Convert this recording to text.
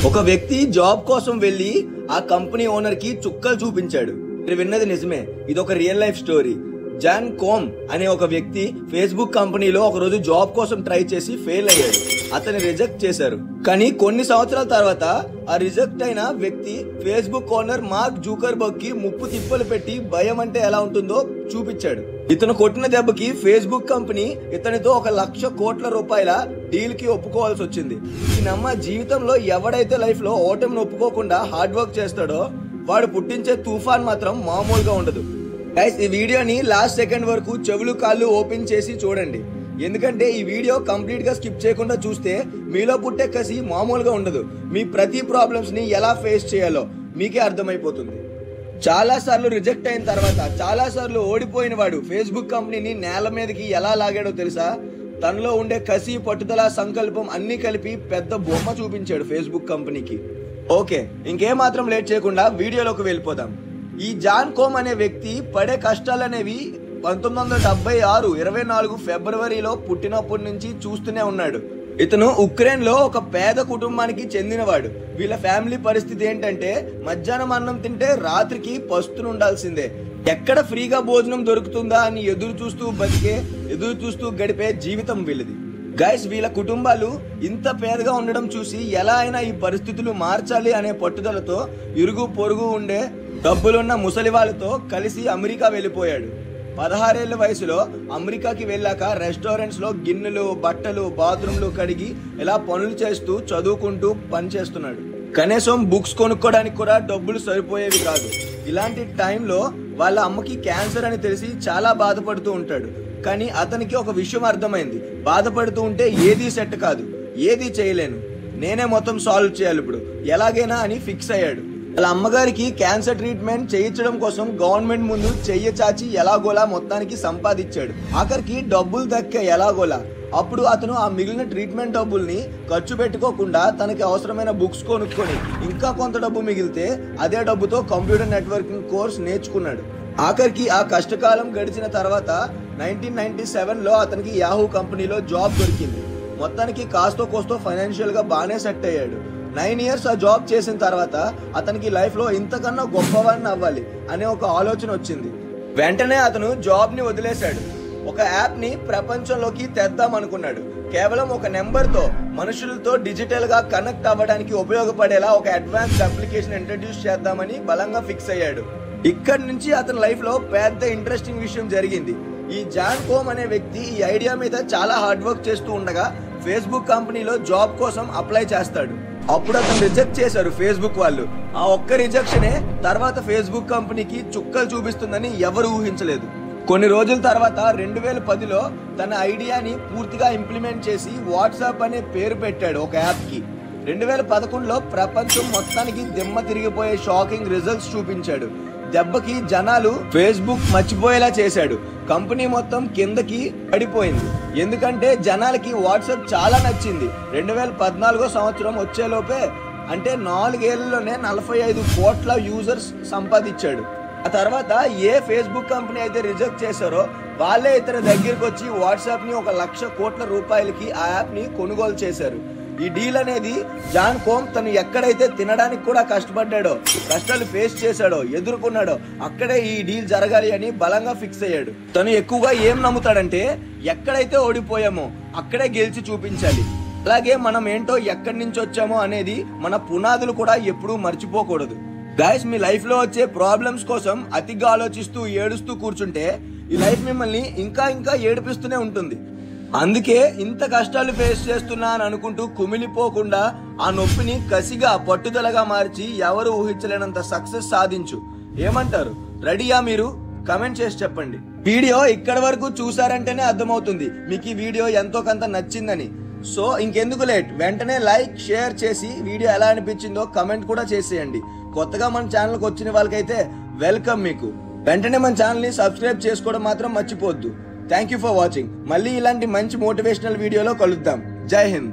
ఒక వ్యక్తి జాబ్ కోసం వెళ్లి ఆ కంపెనీ ఓనర్ కి చుక్కలు చూపించాడు. మీరు విన్నది నిజమే, ఇది ఒక real life story. Jan Koum అనే ఒక వ్యక్తి ఫేస్బుక్ కంపెనీలో ఒక రోజు జాబ్ కోసం ట్రై చేసి ఫెయిల్ అయ్యాడు. అతన్ని రిజెక్ట్ చేశారు. కానీ కొన్ని సంవత్సరాల తర్వాత ఆ రిజెక్ట్ అయిన వ్యక్తి ఫేస్బుక్ ఓనర్ మార్క్ జూకర్బర్గ్ కి ముప్పు తిప్పలు పెట్టి భయం అంటే ఎలా ఉంటుందో చూపించాడు. ఇతను కొట్టిన దెబ్బకి ఫేస్బుక్ కంపెనీ ఇతనితో ₹1,00,000 కోట్ల డీల్ కి ఒప్పుకోవాల్సి వచ్చింది. ఈ నమ్మ జీవితంలో ఎవడైతే లైఫ్ లో ఓటమిని ఒప్పుకోకుండా హార్డ్ వర్క్ చేస్తాడో వాడు పుట్టించే తుఫాన్ మాత్రం మామూలుగా ఉండదు. గైస్, ఈ వీడియోని లాస్ట్ సెకండ్ వరకు చెవులు కాళ్ళు ఓపెన్ చేసి చూడండి. ఎందుకంటే ఈ వీడియో కంప్లీట్ గా స్కిప్ చేయకుండా చూస్తే మీలో పుట్టే కసి మామూలుగా ఉండదు. మీ ప్రతి ప్రాబ్లమ్స్ ని ఎలా ఫేస్ చేయాలో మీకే అర్థమైపోతుంది. చాలా సార్లు రిజెక్ట్ అయిన తర్వాత, చాలా సార్లు ఓడిపోయిన వాడు ఫేస్బుక్ కంపెనీని నేల మీదకి ఎలా లాగాడో తెలుసా? తనలో ఉండే కసి, పట్టుదల, సంకల్పం అన్ని కలిపి పెద్ద బొమ్మ చూపించాడు ఫేస్బుక్ కంపెనీకి. ఓకే, ఇంకేమాత్రం లేట్ చేయకుండా వీడియోలోకి వెళ్ళిపోదాం. ఈ జాన్ కోమ్ అనే వ్యక్తి పడే కష్టాలనేవి 1976 24 ఫిబ్రవరిలో పుట్టినప్పటి నుంచి చూస్తూనే ఉన్నాడు. ఇతను ఉక్రెయిన్ లో ఒక పేద కుటుంబానికి చెందినవాడు. వీళ్ళ ఫ్యామిలీ పరిస్థితి ఏంటంటే మధ్యాహ్నం అన్నం తింటే రాత్రికి పస్తునుండాల్సిందే. ఎక్కడ ఫ్రీగా భోజనం దొరుకుతుందా అని ఎదురు చూస్తూ గడిపే జీవితం వీళ్ళది. గైస్, వీళ్ళ కుటుంబాలు ఇంత పేదగా ఉండడం చూసి ఎలా అయినా ఈ పరిస్థితులు మార్చాలి అనే పట్టుదలతో ఇరుగు పొరుగు ఉండే డబ్బులున్న ముసలి వాళ్ళతో కలిసి అమెరికా వెళ్ళిపోయాడు. 16 ఏళ్ల వయసులో అమెరికాకి వెళ్ళాక రెస్టారెంట్స్ లో గిన్నెలు, బట్టలు, బాత్రూంలు కడిగి ఇలా పనులు చేస్తూ చదువుకుంటూ పనిచేస్తున్నాడు. కనీసం బుక్స్ కొనుక్కోవడానికి కూడా డబ్బులు సరిపోయేవి కాదు. ఇలాంటి టైంలో వాళ్ళ అమ్మకి క్యాన్సర్ అని తెలిసి చాలా బాధపడుతూ ఉంటాడు. కానీ అతనికి ఒక విషయం అర్థమైంది. బాధపడుతూ ఉంటే ఏదీ సెట్ కాదు, ఏదీ చేయలేను, నేనే మొత్తం సాల్వ్ చేయాలి ఇప్పుడు ఎలాగైనా అని ఫిక్స్ అయ్యాడు. వాళ్ళ అమ్మగారికి క్యాన్సర్ ట్రీట్మెంట్ చేయించడం కోసం గవర్నమెంట్ ముందు చెయ్యి చాచి ఎలాగోలా మొత్తానికి సంపాదించాడు. ఆఖరికి డబ్బులు దక్కే ఎలాగోలా. అప్పుడు అతను ఆ మిగిలిన ట్రీట్మెంట్ డబ్బుల్ని ఖర్చు పెట్టుకోకుండా తనకి అవసరమైన బుక్స్ కొనుక్కొని ఇంకా కొంత డబ్బు మిగిలితే అదే డబ్బుతో కంప్యూటర్ నెట్వర్కింగ్ కోర్స్ నేర్చుకున్నాడు. ఆఖరికి ఆ కష్టకాలం గడిచిన తర్వాత 1997లో అతనికి యాహూ కంపెనీలో జాబ్ దొరికింది. మొత్తానికి కాస్తో కోస్తో ఫైనాన్షియల్ గా బాగానే సెట్ అయ్యాడు. 9 years ఆ జాబ్ చేసిన తర్వాత అతనికి లైఫ్ లో ఇంతకన్నా గొప్పవాడిని అవ్వాలి అనే ఒక ఆలోచన వచ్చింది. వెంటనే అతను జాబ్ ని వదిలేశాడు. ఒక యాప్ ని ప్రపంచంలోకి తెద్దాం అనుకున్నాడు. కేవలం ఒక నెంబర్ తో మనుషులతో డిజిటల్ గా కనెక్ట్ అవ్వడానికి ఉపయోగపడేలా ఒక అడ్వాన్స్డ్ అప్లికేషన్ ఇంట్రడ్యూస్ చేద్దామని బలంగా ఫిక్స్ అయ్యాడు. ఇక్కడి నుంచి అతని లైఫ్ లో పెద్ద ఇంట్రెస్టింగ్ విషయం జరిగింది. ఈ జాన్ కోమ్ అనే వ్యక్తి ఈ ఐడియా మీద చాలా హార్డ్ వర్క్ చేస్తూ ఉండగా ఫేస్బుక్ కంపెనీలో జాబ్ కోసం అప్లై చేస్తాడు. అప్పుడు అతను రిజెక్ట్ చేశారు ఫేస్బుక్ వాళ్ళు. ఆ ఒక్క రిజెక్షనే తర్వాత ఫేస్బుక్ కంపెనీకి చుక్కలు చూపిస్తుందని ఎవరు ఊహించలేదు. కొన్ని రోజుల తర్వాత 2010లో తన ఐడియాని పూర్తిగా ఇంప్లిమెంట్ చేసి వాట్సాప్ అనే పేరు పెట్టాడు ఒక యాప్ కి. 2011లో ప్రపంచం మొత్తానికి దిమ్మ తిరిగిపోయే షాకింగ్ రిజల్ట్స్ చూపించాడు. దెబ్బకి జనాలు ఫేస్బుక్ మర్చిపోయేలా చేశాడు. కంపెనీ మొత్తం కిందకి పడిపోయింది. ఎందుకంటే జనాలకి వాట్సాప్ చాలా నచ్చింది. 2014 సంవత్సరం వచ్చేలోపే, అంటే 4 ఏళ్లలోనే 45 కోట్ల యూజర్స్ సంపాదించాడు. ఆ తర్వాత ఏ ఫేస్బుక్ కంపెనీ అయితే రిజెక్ట్ చేశారో వాళ్ళే ఇతని దగ్గరికి వచ్చి వాట్సాప్ ని ₹1,00,000 కోట్ల ఆ యాప్ ని కొనుగోలు చేశారు. ఈ డీల్ అనేది జాన్ కోమ్ తను ఎక్కడైతే తినడానికి కూడా కష్టపడ్డాడో, కష్టాలు ఫేస్ చేశాడో, ఎదుర్కొన్నాడో అక్కడే ఈ డీల్ జరగాలి అని బలంగా ఫిక్స్ అయ్యాడు. తను ఎక్కువగా ఏం నమ్ముతాడంటే ఎక్కడైతే ఓడిపోయామో అక్కడే గెలిచి చూపించాలి. అలాగే మనం ఏంటో ఎక్కడి నుంచి వచ్చామో అనేది మన పునాదులు కూడా ఎప్పుడూ మర్చిపోకూడదు. గైస్, మీ లైఫ్ లో వచ్చే ప్రాబ్లమ్స్ కోసం అతిగా ఆలోచిస్తూ ఏడుస్తూ కూర్చుంటే ఈ లైఫ్ మిమ్మల్ని ఇంకా ఏడిపిస్తూనే ఉంటుంది. అందుకే ఇంత కష్టాలు ఫేస్ చేస్తున్నా అని అనుకుంటూ కుమిలిపోకుండా ఆ నొప్పిని కసిగా, పట్టుదలగా మార్చి ఎవరు ఊహించలేనంత సక్సెస్ సాధించు. ఏమంటారు? రెడీయా మీరు? కమెంట్ చేసి చెప్పండి. వీడియో ఇక్కడ వరకు చూసారంటేనే అర్థమవుతుంది మీకు ఈ వీడియో ఎంతో కొంత నచ్చిందని. సో ఇంకెందుకు లేట్, వెంటనే లైక్, షేర్ చేసి వీడియో ఎలా అనిపించిందో కమెంట్ కూడా చేసేయండి. కొత్తగా మన ఛానల్కి వచ్చిన వాళ్ళకైతే వెల్కమ్. మీకు వెంటనే మన ఛానల్ని సబ్స్క్రైబ్ చేసుకోవడం మాత్రం మర్చిపోవద్దు. Thank you for watching. మళ్ళీ ఇలాంటి మంచి మోటివేషనల్ వీడియోలో కలుద్దాం. జై హింద్.